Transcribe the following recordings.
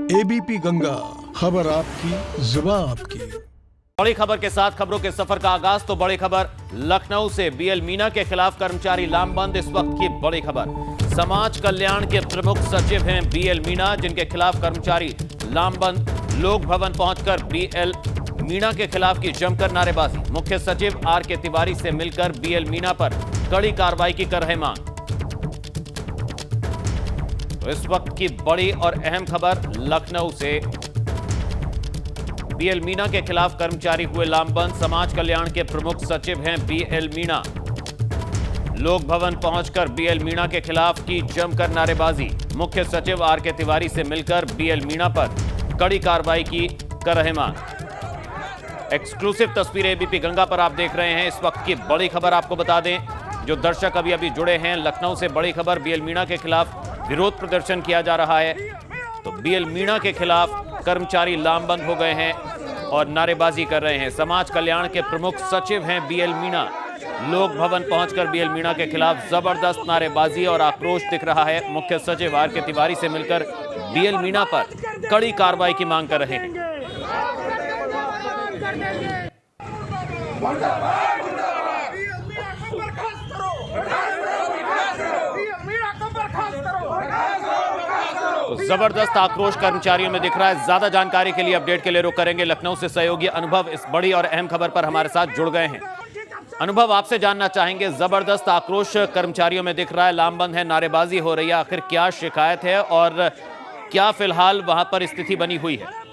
ABP Ganga, खबर आपकी, जुबान आपकी। बड़ी खबर के साथ खबरों के सफर का आगाज। तो बड़ी खबर लखनऊ से बीएल मीणा के खिलाफ कर्मचारी लामबंद। इस वक्त की बड़ी खबर समाज कल्याण के प्रमुख सचिव हैं बीएल मीणा, जिनके खिलाफ कर्मचारी लामबंद। लोक भवन पहुंचकर बीएल मीणा के खिलाफ की जमकर नारेबाजी। मुख्य सचिव आर.के. तिवारी से मिलकर बीएल मीणा पर कड़ी कार्रवाई की कर रहे मांग। तो इस वक्त की बड़ी और अहम खबर लखनऊ से बीएल मीणा के खिलाफ कर्मचारी हुए लामबंद। समाज कल्याण के प्रमुख सचिव हैं बीएल मीणा। लोक भवन पहुंचकर बीएल मीणा के खिलाफ की जमकर नारेबाजी। मुख्य सचिव आर.के. तिवारी से मिलकर बीएल मीणा पर कड़ी कार्रवाई की कर रहे मांग। एक्सक्लूसिव तस्वीरें एबीपी गंगा पर आप देख रहे हैं। इस वक्त की बड़ी खबर आपको बता दें, जो दर्शक अभी जुड़े हैं, लखनऊ से बड़ी खबर बीएल मीणा के खिलाफ विरोध प्रदर्शन किया जा रहा है। तो बीएल मीणा के खिलाफ कर्मचारी लामबंद हो गए हैं और नारेबाजी कर रहे हैं। समाज कल्याण के प्रमुख सचिव हैं बीएल मीणा। लोक भवन पहुंचकर बीएल मीणा के खिलाफ जबरदस्त नारेबाजी और आक्रोश दिख रहा है। मुख्य सचिव आर.के. तिवारी से मिलकर बीएल मीणा पर कड़ी कार्रवाई की मांग कर रहे हैं। तो जबरदस्त आक्रोश कर्मचारियों में दिख रहा है। ज्यादा जानकारी के लिए, अपडेट के लिए रुक करेंगे लखनऊ से सहयोगी अनुभव इस बड़ी और अहम खबर पर हमारे साथ जुड़ गए हैं। अनुभव, आपसे जानना चाहेंगे, जबरदस्त आक्रोश कर्मचारियों में दिख रहा है, लामबंद है, नारेबाजी हो रही है, आखिर क्या शिकायत है और क्या फिलहाल वहां पर स्थिति बनी हुई है?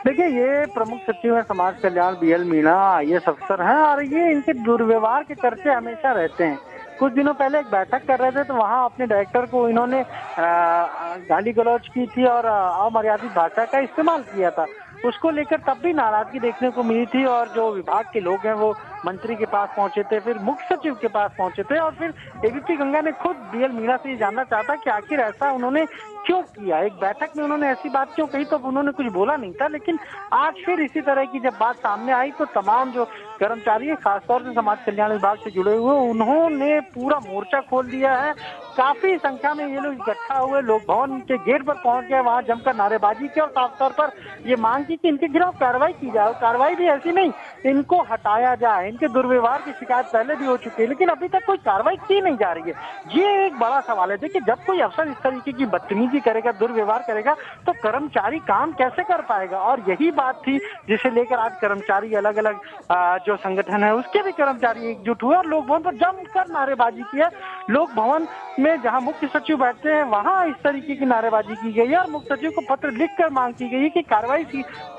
देखिए, ये प्रमुख सचिव है समाज कल्याण बीएल मीणा, IAS अफसर हैं और ये इनके दुर्व्यवहार के चर्चे हमेशा रहते हैं। कुछ दिनों पहले एक बैठक कर रहे थे तो वहाँ अपने डायरेक्टर को इन्होंने गाली गलौज की थी और अमर्यादित भाषा का इस्तेमाल किया था। उसको लेकर तब भी नाराजगी देखने को मिली थी और जो विभाग के लोग हैं वो मंत्री के पास पहुंचे थे, फिर मुख्य सचिव के पास पहुंचे थे और फिर एबीपी गंगा ने खुद बीएल मीणा से ये जानना चाहता कि आखिर ऐसा उन्होंने क्यों किया। एक बैठक में उन्होंने ऐसी बात क्यों कही, तो उन्होंने कुछ बोला नहीं था, लेकिन आज फिर इसी तरह की जब बात सामने आई तो तमाम जो कर्मचारी है, खासतौर से समाज कल्याण विभाग से जुड़े हुए, उन्होंने पूरा मोर्चा खोल दिया है। काफी संख्या में ये लोग इकट्ठा हुए, लोक भवन के गेट पर पहुंच गए, वहां जमकर नारेबाजी की और साफ तौर पर ये मांग की कि इनके खिलाफ कार्रवाई की जाए। कार्रवाई भी ऐसी नहीं, इनको हटाया जाए। इनके दुर्व्यवहार की शिकायत पहले भी हो चुकी है, लेकिन अभी तक कोई कार्रवाई की नहीं जा रही है। ये एक बड़ा सवाल है। देखिए, जब कोई अफसर इस तरीके की बदतमीजी करेगा, दुर्व्यवहार करेगा, तो कर्मचारी काम कैसे कर पाएगा? और यही बात थी जिसे लेकर आज कर्मचारी अलग अलग जो संगठन है उसके भी कर्मचारी एकजुट हुए और लोक भवन पर जमकर नारेबाजी की है। लोक भवन में जहां मुख्य सचिव बैठते हैं वहां इस तरीके की नारेबाजी की गई है और मुख्य सचिव को पत्र लिखकर मांग की गई है कि कार्रवाई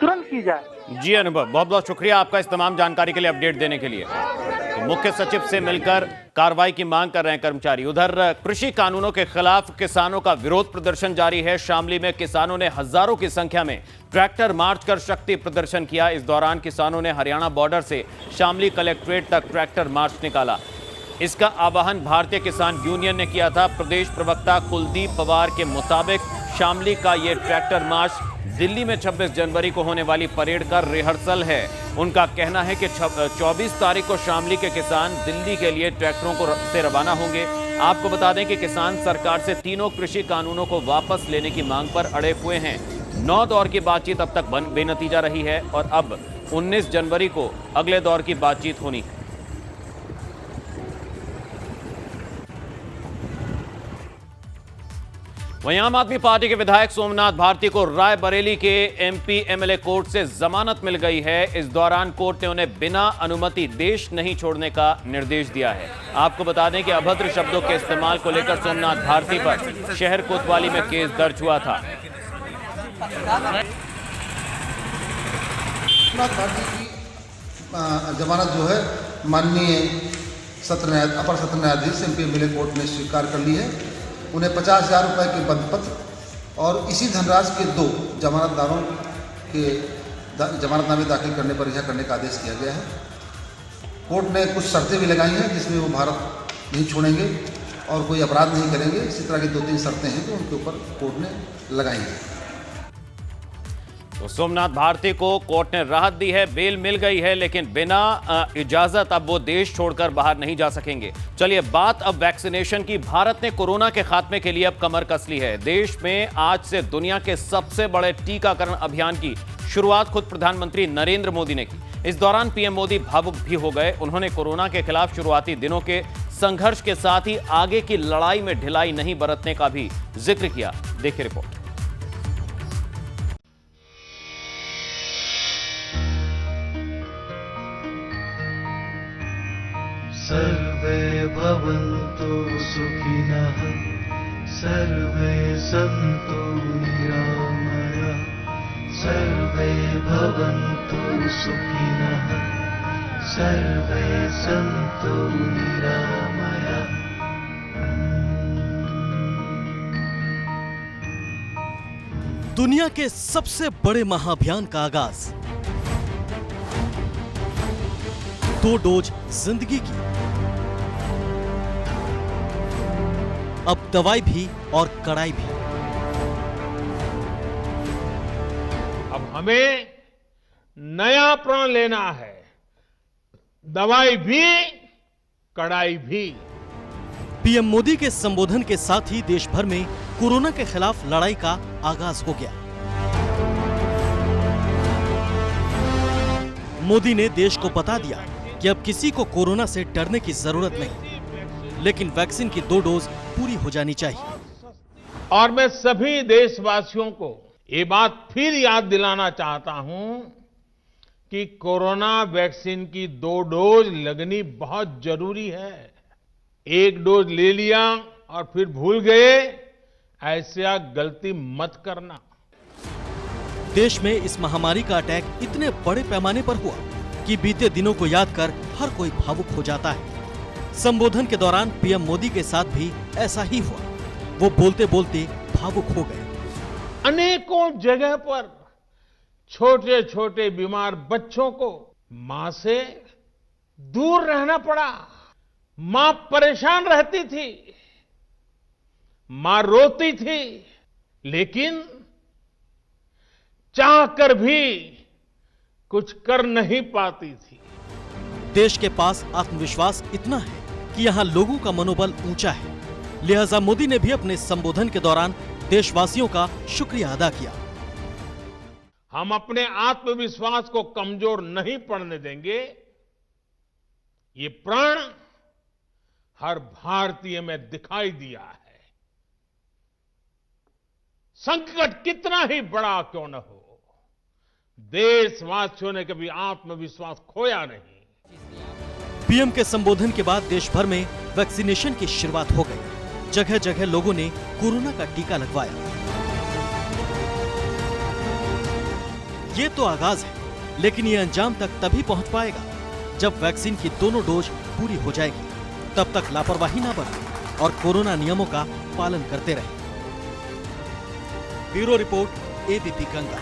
तुरंत की जाए। जी अनुभव, बहुत बहुत शुक्रिया आपका इस तमाम जानकारी के लिए, अपडेट देने के लिए। तो मुख्य सचिव से मिलकर कार्रवाई की मांग कर रहे हैं कर्मचारी। उधर कृषि कानूनों के खिलाफ किसानों का विरोध प्रदर्शन जारी है। शामली में किसानों ने हजारों की संख्या में ट्रैक्टर मार्च कर शक्ति प्रदर्शन किया। इस दौरान किसानों ने हरियाणा बॉर्डर से शामली कलेक्ट्रेट तक ट्रैक्टर मार्च निकाला। इसका आह्वान भारतीय किसान यूनियन ने किया था। प्रदेश प्रवक्ता कुलदीप पवार के मुताबिक शामली का ये ट्रैक्टर मार्च दिल्ली में 26 जनवरी को होने वाली परेड का रिहर्सल है। उनका कहना है कि 24 तारीख को शामली के किसान दिल्ली के लिए ट्रैक्टरों से रवाना होंगे। आपको बता दें कि किसान सरकार से तीनों कृषि कानूनों को वापस लेने की मांग पर अड़े हुए हैं। 9 दौर की बातचीत अब तक बेनतीजा रही है और अब 19 जनवरी को अगले दौर की बातचीत होनी है। वहीं आम आदमी पार्टी के विधायक सोमनाथ भारती को रायबरेली के MP MLA कोर्ट से जमानत मिल गई है। इस दौरान कोर्ट ने उन्हें बिना अनुमति देश नहीं छोड़ने का निर्देश दिया है। आपको बता दें कि अभद्र शब्दों के इस्तेमाल को लेकर सोमनाथ भारती पर शहर कोतवाली में केस दर्ज हुआ था। सोमनाथ भारती की जमानत जो है माननीय अपर सत्र न्यायाधीश MP MLA कोर्ट ने स्वीकार कर ली है। उन्हें 50,000 रुपये के बंधपत्र और इसी धनराशि के 2 जमानतदारों के जमानतनामे दाखिल करने पर रिहा करने का आदेश किया गया है। कोर्ट ने कुछ शर्तें भी लगाई हैं जिसमें वो भारत नहीं छोड़ेंगे और कोई अपराध नहीं करेंगे। इसी तरह की 2-3 शर्तें हैं जो उनके ऊपर कोर्ट ने लगाई हैं। तो सोमनाथ भारती को कोर्ट ने राहत दी है, बेल मिल गई है, लेकिन बिना इजाजत अब वो देश छोड़कर बाहर नहीं जा सकेंगे। चलिए बात अब वैक्सीनेशन की। भारत ने कोरोना के खात्मे के लिए अब कमर कस ली है। देश में आज से दुनिया के सबसे बड़े टीकाकरण अभियान की शुरुआत खुद प्रधानमंत्री नरेंद्र मोदी ने की। इस दौरान पीएम मोदी भावुक भी हो गए। उन्होंने कोरोना के खिलाफ शुरुआती दिनों के संघर्ष के साथ ही आगे की लड़ाई में ढिलाई नहीं बरतने का भी जिक्र किया। देखिए रिपोर्ट। सर्वे भवन्तु सुखिनः, सर्वे सन्तु निरामयाः, सर्वे भवन्तु सुखिनः, सर्वे सन्तु निरामयाः। दुनिया के सबसे बड़े महाअभियान का आगाज, 2 डोज जिंदगी की, अब दवाई भी और कड़ाई भी। अब हमें नया प्रण लेना है, दवाई भी कड़ाई भी। पीएम मोदी के संबोधन के साथ ही देश भर में कोरोना के खिलाफ लड़ाई का आगाज हो गया। मोदी ने देश को बता दिया कि अब किसी को कोरोना से डरने की जरूरत नहीं, लेकिन वैक्सीन की 2 डोज पूरी हो जानी चाहिए। और मैं सभी देशवासियों को ये बात फिर याद दिलाना चाहता हूं कि कोरोना वैक्सीन की 2 डोज लगनी बहुत जरूरी है। 1 डोज ले लिया और फिर भूल गए, ऐसा गलती मत करना। देश में इस महामारी का अटैक इतने बड़े पैमाने पर हुआ कि बीते दिनों को याद कर हर कोई भावुक हो जाता है। संबोधन के दौरान पीएम मोदी के साथ भी ऐसा ही हुआ। वो बोलते बोलते भावुक हो गए। अनेकों जगह पर छोटे छोटे बीमार बच्चों को मां से दूर रहना पड़ा। मां परेशान रहती थी, मां रोती थी, लेकिन चाहकर भी कुछ कर नहीं पाती थी। देश के पास आत्मविश्वास इतना है कि यहाँ लोगों का मनोबल ऊंचा है, लिहाजा मोदी ने भी अपने संबोधन के दौरान देशवासियों का शुक्रिया अदा किया। हम अपने आत्मविश्वास को कमजोर नहीं पड़ने देंगे। ये प्रण हर भारतीय में दिखाई दिया है। संकट कितना ही बड़ा क्यों न हो, देशवासियों ने कभी आत्मविश्वास खोया नहीं। पीएम के संबोधन के बाद देश भर में वैक्सीनेशन की शुरुआत हो गई। जगह जगह लोगों ने कोरोना का टीका लगवाया। ये तो आगाज है, लेकिन ये अंजाम तक तभी पहुंच पाएगा जब वैक्सीन की दोनों डोज पूरी हो जाएगी। तब तक लापरवाही ना बरतें और कोरोना नियमों का पालन करते रहें। Bureau report, ABP Ganga.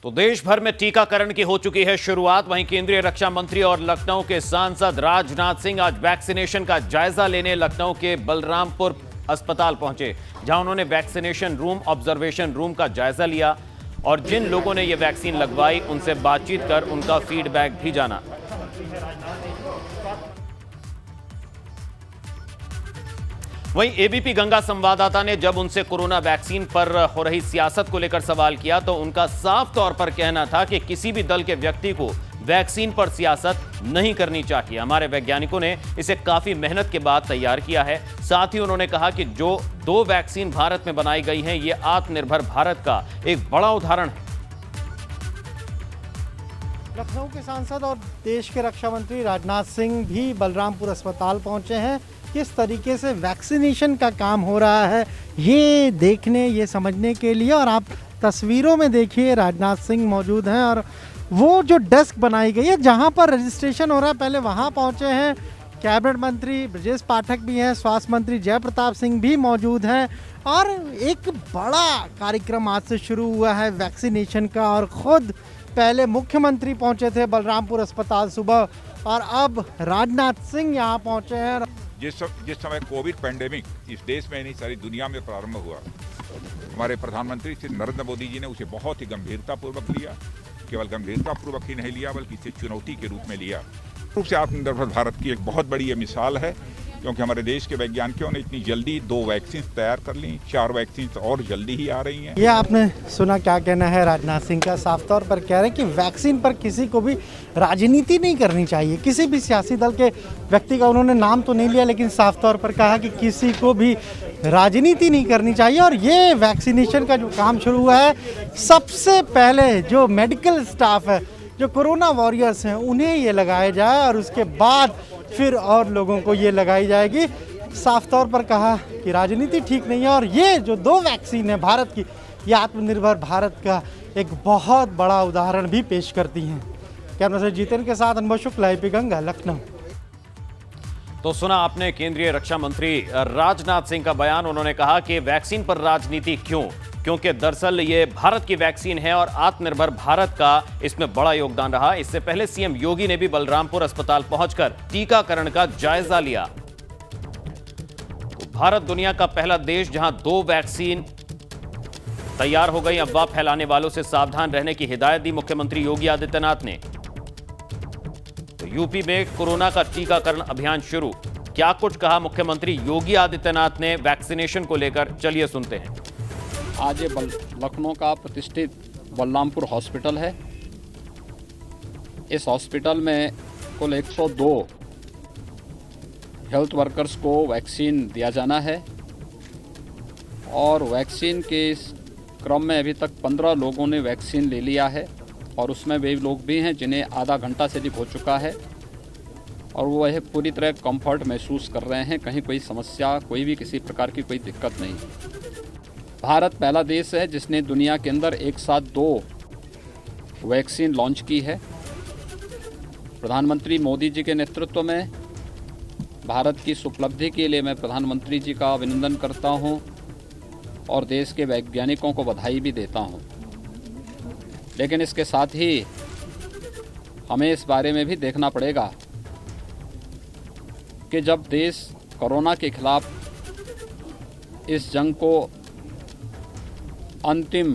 तो देश भर में टीकाकरण की हो चुकी है शुरुआत। वहीं केंद्रीय रक्षा मंत्री और लखनऊ के सांसद राजनाथ सिंह आज वैक्सीनेशन का जायजा लेने लखनऊ के बलरामपुर अस्पताल पहुंचे, जहां उन्होंने वैक्सीनेशन रूम, ऑब्जर्वेशन रूम का जायजा लिया और जिन लोगों ने यह वैक्सीन लगवाई उनसे बातचीत कर उनका फीडबैक भी जाना। वहीं एबीपी गंगा संवाददाता ने जब उनसे कोरोना वैक्सीन पर हो रही सियासत को लेकर सवाल किया तो उनका साफ तौर पर कहना था कि किसी भी दल के व्यक्ति को वैक्सीन पर सियासत नहीं करनी चाहिए। हमारे वैज्ञानिकों ने इसे काफी मेहनत के बाद तैयार किया है। साथ ही उन्होंने कहा कि जो 2 वैक्सीन भारत में बनाई गई हैं, ये आत्मनिर्भर भारत का एक बड़ा उदाहरण है। लखनऊ के सांसद और देश के रक्षा मंत्री राजनाथ सिंह भी बलरामपुर अस्पताल पहुंचे हैं। किस तरीके से वैक्सीनेशन का काम हो रहा है ये देखने, ये समझने के लिए। और आप तस्वीरों में देखिए राजनाथ सिंह मौजूद हैं और वो जो डेस्क बनाई गई है जहां पर रजिस्ट्रेशन हो रहा है, पहले वहां पहुंचे हैं। कैबिनेट मंत्री ब्रजेश पाठक भी हैं, स्वास्थ्य मंत्री जय प्रताप सिंह भी मौजूद हैं और एक बड़ा कार्यक्रम आज से शुरू हुआ है वैक्सीनेशन का। और खुद पहले मुख्यमंत्री पहुंचे थे बलरामपुर अस्पताल सुबह और अब राजनाथ सिंह यहां पहुंचे हैं। जिस समय कोविड पैंडेमिक इस देश में नहीं सारी दुनिया में प्रारंभ हुआ, हमारे प्रधानमंत्री श्री नरेंद्र मोदी जी ने उसे बहुत ही गंभीरतापूर्वक लिया। केवल गंभीरतापूर्वक ही नहीं लिया बल्कि इसे चुनौती के रूप में लिया। रूप से आत्मनिर्भर भारत की एक बहुत बड़ी ये मिसाल है, क्योंकि हमारे देश के वैज्ञानिकों ने इतनी जल्दी 2 वैक्सीन तैयार कर ली, 4 वैक्सीन और जल्दी ही आ रही हैं। ये आपने सुना क्या कहना है राजनाथ सिंह का। साफ तौर पर कह रहे हैं कि वैक्सीन पर किसी को भी राजनीति नहीं करनी चाहिए। किसी भी सियासी दल के व्यक्ति का उन्होंने नाम तो नहीं लिया, लेकिन साफ तौर पर कहा कि किसी को भी राजनीति नहीं करनी चाहिए। और ये वैक्सीनेशन का जो काम शुरू हुआ है, सबसे पहले जो मेडिकल स्टाफ है, जो कोरोना वॉरियर्स हैं, उन्हें ये लगाया जाए और उसके बाद फिर और लोगों को ये लगाई जाएगी। साफ तौर पर कहा कि राजनीति ठीक नहीं है। और ये जो 2 वैक्सीन है भारत की, ये आत्मनिर्भर भारत का एक बहुत बड़ा उदाहरण भी पेश करती हैं। कैमरा से जितेंद्र के साथ अनुभव शुक्ला, AP गंगा, लखनऊ। तो सुना आपने केंद्रीय रक्षा मंत्री राजनाथ सिंह का बयान। उन्होंने कहा कि वैक्सीन पर राजनीति क्यों, क्योंकि दरअसल ये भारत की वैक्सीन है और आत्मनिर्भर भारत का इसमें बड़ा योगदान रहा। इससे पहले सीएम योगी ने भी बलरामपुर अस्पताल पहुंचकर टीकाकरण का जायजा लिया। तो भारत दुनिया का पहला देश जहां 2 वैक्सीन तैयार हो गई। अफवाह फैलाने वालों से सावधान रहने की हिदायत दी मुख्यमंत्री योगी आदित्यनाथ ने। तो यूपी में कोरोना का टीकाकरण अभियान शुरू। क्या कुछ कहा मुख्यमंत्री योगी आदित्यनाथ ने वैक्सीनेशन को लेकर, चलिए सुनते हैं। आज ये लखनऊ का प्रतिष्ठित बलरामपुर हॉस्पिटल है। इस हॉस्पिटल में कुल 102 हेल्थ वर्कर्स को वैक्सीन दिया जाना है और वैक्सीन के इस क्रम में अभी तक 15 लोगों ने वैक्सीन ले लिया है और उसमें वे लोग भी हैं जिन्हें आधा घंटा से अधिक हो चुका है और वो यह पूरी तरह कंफर्ट महसूस कर रहे हैं। कहीं कोई समस्या, कोई भी किसी प्रकार की कोई दिक्कत नहीं। भारत पहला देश है जिसने दुनिया के अंदर एक साथ 2 वैक्सीन लॉन्च की है। प्रधानमंत्री मोदी जी के नेतृत्व में भारत की इस उपलब्धि के लिए मैं प्रधानमंत्री जी का अभिनंदन करता हूं और देश के वैज्ञानिकों को बधाई भी देता हूं। लेकिन इसके साथ ही हमें इस बारे में भी देखना पड़ेगा कि जब देश कोरोना के खिलाफ इस जंग को अंतिम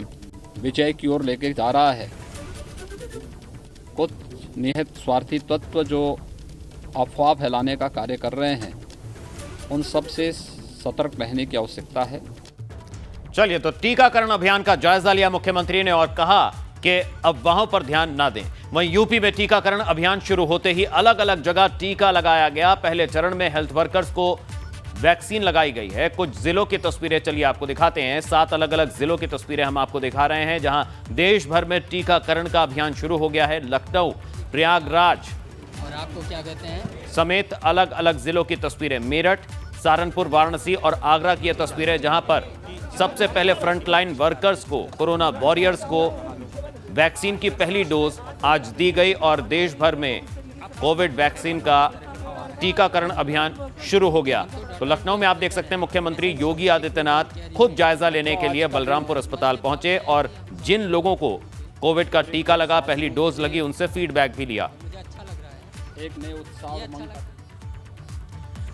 विजय की ओर लेके जा रहा है, कुछ निहित स्वार्थी तत्व जो अफवाह फैलाने का कार्य कर रहे हैं, उन सब से सतर्क रहने की आवश्यकता है। चलिए, तो टीकाकरण अभियान का जायजा लिया मुख्यमंत्री ने और कहा कि अफवाहों पर ध्यान ना दें। वहीं यूपी में टीकाकरण अभियान शुरू होते ही अलग अलग जगह टीका लगाया गया। पहले चरण में हेल्थ वर्कर्स को वैक्सीन लगाई गई है। कुछ जिलों की तस्वीरें चलिए आपको दिखाते हैं। 7 अलग अलग जिलों की तस्वीरें हम आपको दिखा रहे हैं जहां देश भर में टीकाकरण का अभियान शुरू हो गया है। लखनऊ, प्रयागराज और आपको क्या कहते हैं समेत अलग अलग जिलों की तस्वीरें, मेरठ, सहारनपुर, वाराणसी और आगरा की ये तस्वीरें, जहां पर सबसे पहले फ्रंटलाइन वर्कर्स को, कोरोना वॉरियर्स को वैक्सीन की पहली डोज आज दी गई और देश भर में कोविड वैक्सीन का टीकाकरण अभियान शुरू हो गया। तो लखनऊ में आप देख सकते हैं मुख्यमंत्री योगी आदित्यनाथ खुद जायजा लेने के लिए बलरामपुर अस्पताल पहुंचे और जिन लोगों को कोविड का टीका लगा, पहली डोज लगी, उनसे फीडबैक भी लिया। एक नए उत्साह।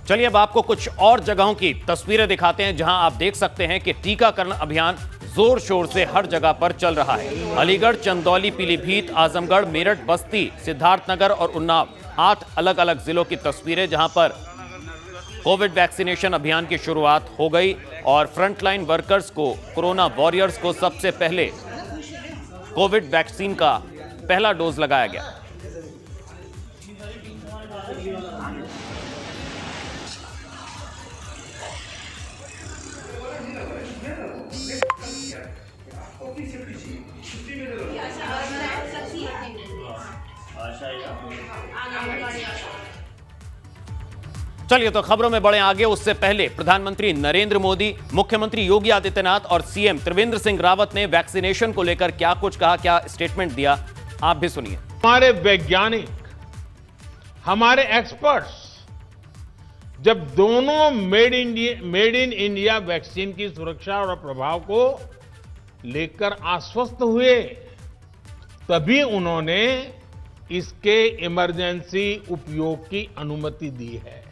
चलिए अब आपको कुछ और जगहों की तस्वीरें दिखाते हैं जहां आप देख सकते हैं कि टीकाकरण अभियान जोर शोर से हर जगह पर चल रहा है। अलीगढ़, चंदौली, पीलीभीत, आजमगढ़, मेरठ, बस्ती, सिद्धार्थनगर और उन्नाव, 8 अलग अलग जिलों की तस्वीरें जहां पर कोविड वैक्सीनेशन अभियान की शुरुआत हो गई और फ्रंटलाइन वर्कर्स को, कोरोना वॉरियर्स को सबसे पहले कोविड वैक्सीन का पहला डोज लगाया गया। चलिए तो खबरों में बढ़े आगे। उससे पहले प्रधानमंत्री नरेंद्र मोदी, मुख्यमंत्री योगी आदित्यनाथ और सीएम त्रिवेंद्र सिंह रावत ने वैक्सीनेशन को लेकर क्या कुछ कहा, क्या स्टेटमेंट दिया, आप भी सुनिए। हमारे वैज्ञानिक, हमारे एक्सपर्ट्स जब दोनों मेड इन इंडिया वैक्सीन की सुरक्षा और प्रभाव को लेकर आश्वस्त हुए, तभी उन्होंने इसके इमरजेंसी उपयोग की अनुमति दी है।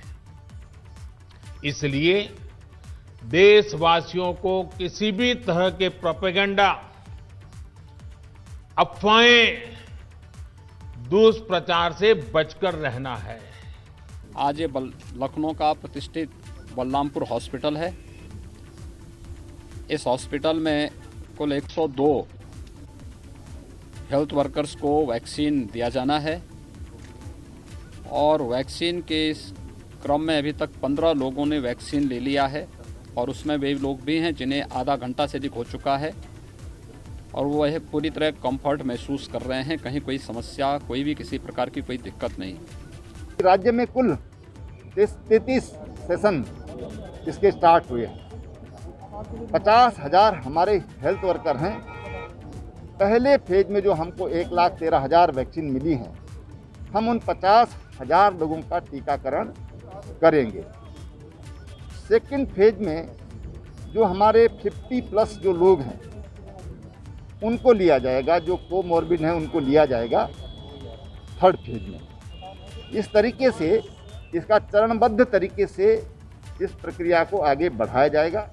इसलिए देशवासियों को किसी भी तरह के प्रोपेगेंडा, अफवाहें, दुष्प्रचार से बचकर रहना है। आज ये लखनऊ का प्रतिष्ठित बलरामपुर हॉस्पिटल है। इस हॉस्पिटल में कुल 102 हेल्थ वर्कर्स को वैक्सीन दिया जाना है और वैक्सीन के इस क्रम में अभी तक 15 लोगों ने वैक्सीन ले लिया है और उसमें वे लोग भी हैं जिन्हें आधा घंटा से अधिक हो चुका है और वो यह पूरी तरह कंफर्ट महसूस कर रहे हैं। कहीं कोई समस्या, कोई भी किसी प्रकार की कोई दिक्कत नहीं। राज्य में कुल 33 सेशन इसके स्टार्ट हुए हैं। 50,000 हमारे हेल्थ वर्कर हैं। पहले फेज में जो हमको 1,13,000 वैक्सीन मिली हैं, हम उन 50,000 लोगों का टीकाकरण करेंगे। सेकंड फेज में जो हमारे 50+ जो लोग हैं उनको लिया जाएगा, जो कोमॉर्बिड हैं उनको लिया जाएगा थर्ड फेज में। इस तरीके से इसका चरणबद्ध तरीके से इस प्रक्रिया को आगे बढ़ाया जाएगा।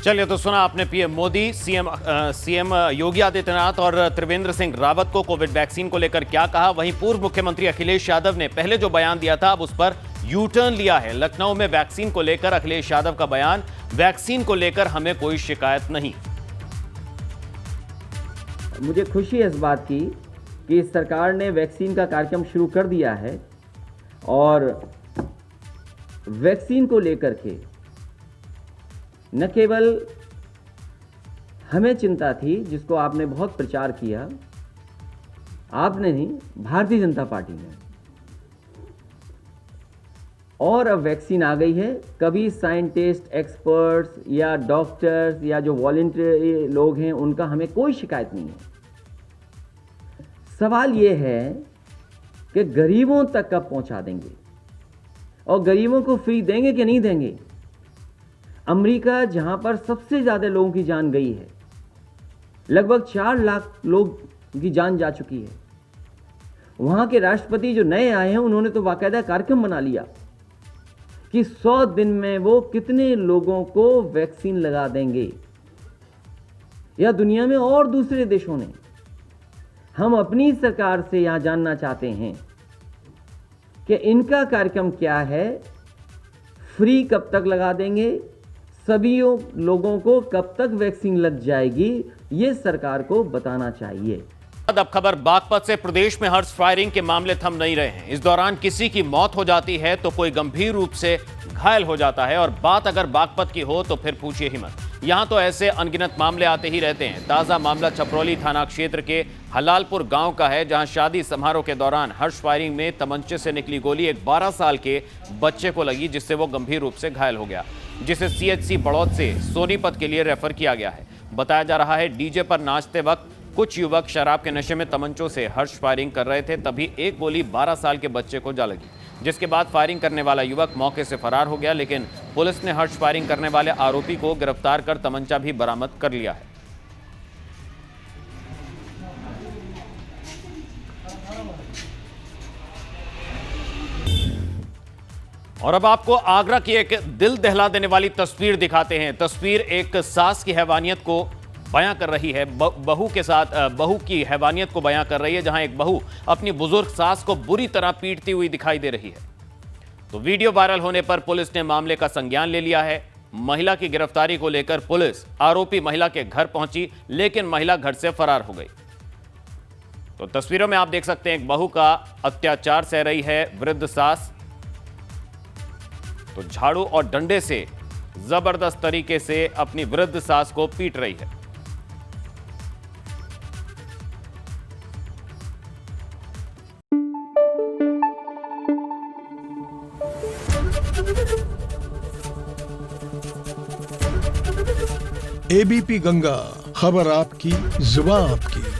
चलिए, तो सुना आपने पीएम मोदी, सीएम योगी आदित्यनाथ और त्रिवेंद्र सिंह रावत को कोविड वैक्सीन को लेकर क्या कहा। वहीं पूर्व मुख्यमंत्री अखिलेश यादव ने पहले जो बयान दिया था अब उस पर यू टर्न लिया है। लखनऊ में वैक्सीन को लेकर अखिलेश यादव का बयान, वैक्सीन को लेकर हमें कोई शिकायत नहीं। मुझे खुशी है इस बात की कि सरकार ने वैक्सीन का कार्यक्रम शुरू कर दिया है और वैक्सीन को लेकर के न केवल हमें चिंता थी, जिसको आपने बहुत प्रचार किया, आपने नहीं, भारतीय जनता पार्टी ने, और अब वैक्सीन आ गई है। कभी साइंटिस्ट, एक्सपर्ट्स या डॉक्टर्स या जो वॉलंटियर लोग हैं उनका हमें कोई शिकायत नहीं है। सवाल ये है कि गरीबों तक कब पहुंचा देंगे और गरीबों को फ्री देंगे कि नहीं देंगे। अमेरिका, जहां पर सबसे ज़्यादा लोगों की जान गई है, लगभग 4 लाख लोग की जान जा चुकी है, वहां के राष्ट्रपति जो नए आए हैं उन्होंने तो बाकायदा कार्यक्रम बना लिया कि 100 दिन में वो कितने लोगों को वैक्सीन लगा देंगे। या दुनिया में और दूसरे देशों ने। हम अपनी सरकार से यहां जानना चाहते हैं कि इनका कार्यक्रम क्या है, फ्री कब तक लगा देंगे, सभी लोगों को कब तक वैक्सीन लग जाएगी, ये सरकार को बताना चाहिए। अब खबर बागपत से। प्रदेश में हर्ष फायरिंग के मामले थम नहीं रहे हैं। इस दौरान किसी की मौत हो जाती है तो कोई गंभीर रूप से घायल हो जाता है, और बात अगर बागपत की हो तो फिर पूछिए ही मत। यहां तो ऐसे अनगिनत मामले आते ही रहते हैं। ताजा मामला छपरौली थाना क्षेत्र के हलालपुर गांव का है, जहां शादी समारोह के दौरान हर्ष फायरिंग में तमंचे से निकली गोली एक 12 साल के बच्चे को लगी, जिससे वो गंभीर रूप से घायल हो गया, जिसे सीएचसी बड़ौद से सोनीपत के लिए रेफर किया गया है। बताया जा रहा है डीजे पर नाचते वक्त कुछ युवक शराब के नशे में तमंचों से हर्ष फायरिंग कर रहे थे, तभी एक गोली 12 साल के बच्चे को जा लगी, जिसके बाद फायरिंग करने वाला युवक मौके से फरार हो गया। लेकिन पुलिस ने हर्ष फायरिंग करने वाले आरोपी को गिरफ्तार कर तमंचा भी बरामद कर लिया है। और अब आपको आगरा की एक दिल दहला देने वाली तस्वीर दिखाते हैं। तस्वीर एक सास की हैवानियत को बयां कर रही है, बहू के साथ बहू की हैवानियत को बयां कर रही है, जहां एक बहू अपनी बुजुर्ग सास को बुरी तरह पीटती हुई दिखाई दे रही है। तो वीडियो वायरल होने पर पुलिस ने मामले का संज्ञान ले लिया है। महिला की गिरफ्तारी को लेकर पुलिस आरोपी महिला के घर पहुंची, लेकिन महिला घर से फरार हो गई। तो तस्वीरों में आप देख सकते हैं एक बहू का अत्याचार सह रही है वृद्ध सास, तो झाड़ू और डंडे से जबरदस्त तरीके से अपनी वृद्ध सास को पीट रही है। एबीपी गंगा, खबर आपकी, जुबान आपकी।